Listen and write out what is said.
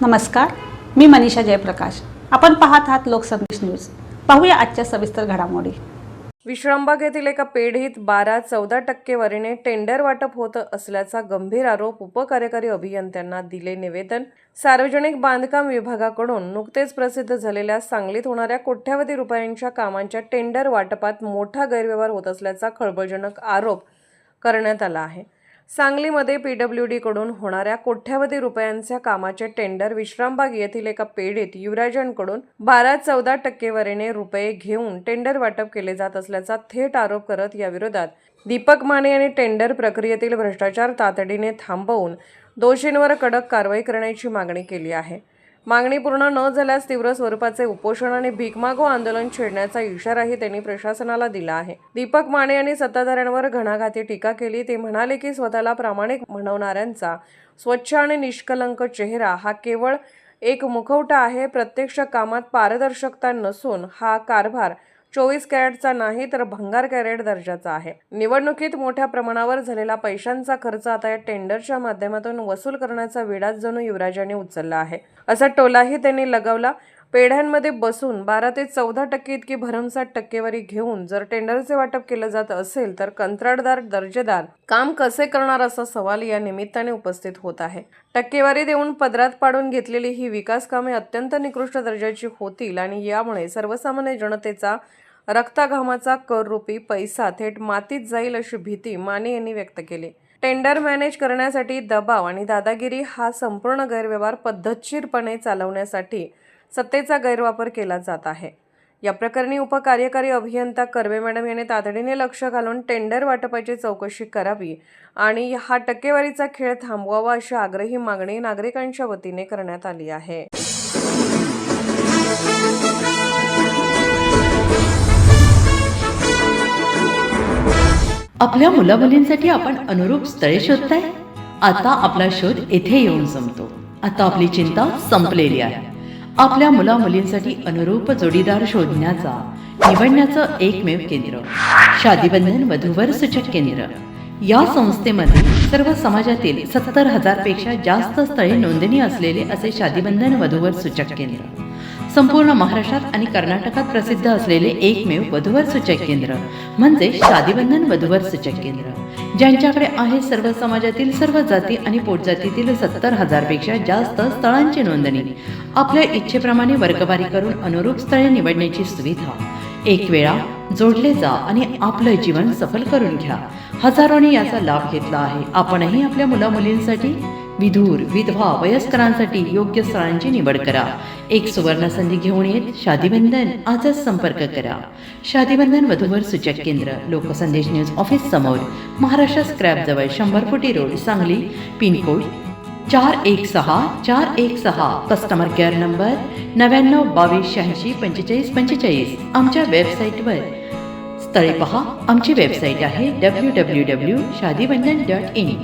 नमस्कार, मी मनीषा जयप्रकाश. आपण पाहत आहात लोकसंदेश न्यूज. पाहूया आजच्या सविस्तर घडामोडी. विश्रामबाग येथील एका पेढीत 12-14% टेंडर वाटप होत असल्याचा गंभीर आरोप उपकार्यकारी अभियंत्यांना दिले निवेदन. सार्वजनिक बांधकाम विभागाकडून नुकतेच प्रसिद्ध झालेल्या सांगलीत होणाऱ्या कोट्यावधी रुपयांच्या कामांच्या टेंडर वाटपात मोठा गैरव्यवहार होत असल्याचा खळबळजनक आरोप करण्यात आला आहे. सांगलीमध्ये PWD कडून होणाऱ्या कोट्यावधी रुपयांच्या कामाचे टेंडर विश्रामबाग येथील एका पेढीत युवराजांकडून 12-14% रुपये घेऊन टेंडर वाटप केले जात असल्याचा थेट आरोप करत याविरोधात दीपक माने यांनी टेंडर प्रक्रियेतील भ्रष्टाचार तातडीने थांबवून दोषींवर कडक कारवाई करण्याची मागणी केली आहे. मागणी पूर्ण न झाल्यास तीव्र स्वरूपाचे उपोषण आणि भीक मागो आंदोलन छेडण्याचा इशाराही त्यांनी प्रशासनाला दिला आहे. दीपक माने यांनी सत्ताधाऱ्यांवर घणाघाती टीका केली. ते म्हणाले की स्वतःला प्रामाणिक म्हणवणाऱ्यांचा स्वच्छ आणि निष्कलंक चेहरा हा केवळ एक मुखवटा आहे. प्रत्यक्ष कामात पारदर्शकता नसून हा कारभार 24 कॅरेटचा नाही तर भंगार कॅरेट दर्जाचा आहे. निवडणुकीत मोठ्या प्रमाणावर झालेला पैशांचा खर्च आता या टेंडरच्या माध्यमातून वसूल करण्याचा विडाच जणू युवराजांनी उचलला आहे, असा टोलाही त्यांनी लगावला. पेढ्यांमध्ये बसून 12 ते 14% इतकी भरमसाठ टक्केवारी घेऊन जर टेंडरचे वाटप केलं जात असेल तर कंत्राटदार दर्जेदार काम कसे करणार असा सवाल या निमित्ताने उपस्थित होत आहे. टक्केवारी देऊन पदरात पाडून घेतलेली ही विकास कामे अत्यंत निकृष्ट दर्जाची होतील आणि यामुळे सर्वसामान्य जनतेचा रक्ताघामाचा कररूपी पैसा थेट मातीत जाईल अशी भीती माने यांनी व्यक्त केली. टेंडर मॅनेज करण्यासाठी दबाव आणि दादागिरी हा संपूर्ण गैरव्यवहार पद्धतशीरपणे चालवण्यासाठी सत्तेचा गैरवापर केला जात आहे. या प्रकरणी उपकार्यकारी अभियंता कर्वे मॅडम यांनी तातडीने लक्ष घालून टेंडर वाटपाची चौकशी करावी आणि हा टक्केवारीचा खेळ थांबवावा अशी आग्रही मागणी नागरिकांच्या वतीने करण्यात आली आहे. आपल्या मुलामुलींसाठी आपण अनुरूप स्थळे शोधताय? आता आपला शोध येथे येऊन संपतो. आता आपली चिंता संपलेली आहे. आपल्या मुलामुलींसाठी अनुरूप जोडीदार शोधण्याचा निवडण्याचं एकमेव केंद्र शादीबंधन वधूवर सूचक केंद्र. या संस्थेमध्ये सर्व समाजातील 70,000 पेक्षा जास्त स्थळे नोंदणी असलेले असे शादीबंधन वधूवर सूचक केंद्र. संपूर्ण महाराष्ट्रात आणि कर्नाटकात प्रसिद्ध असलेले एकमेव वधूवर सूचक केंद्र म्हणजे शादीबंधन वधूवर सूचक केंद्र. ज्यांच्याकडे आहे सर्व समाजातील सर्व जाती आणि पोटजातीतील 70,000 पेक्षा जास्त स्थळांची नोंदणी. आपल्या इच्छेप्रमाणे वर्गवारी करून अनुरूप स्थळे निवडण्याची सुविधा. एक वेळा जोडले जा आणि आपलं जीवन सफल करून घ्या. हजारोंनी याचा लाभ घेतला आहे. आपणही आपल्या मुलामुलींसाठी विधूर विधवा वयस्करांसाठी योग्य स्थळांची निवड करा. एक सुवर्ण संधी घेऊन येत शादीबंधन आजच संपर्क करा. शादीबंधन वधूवर सूचक केंद्र लोकसंदेश न्यूज ऑफिस समोर, महाराष्ट्र स्क्रॅप जवळ, 100 फुटी road, Sangli. Pincode 416416. Customer care number 9922864545. आमच्या वेबसाईटवर स्थळे पहा. आमची वेबसाईट आहे www.shadibandhan.in.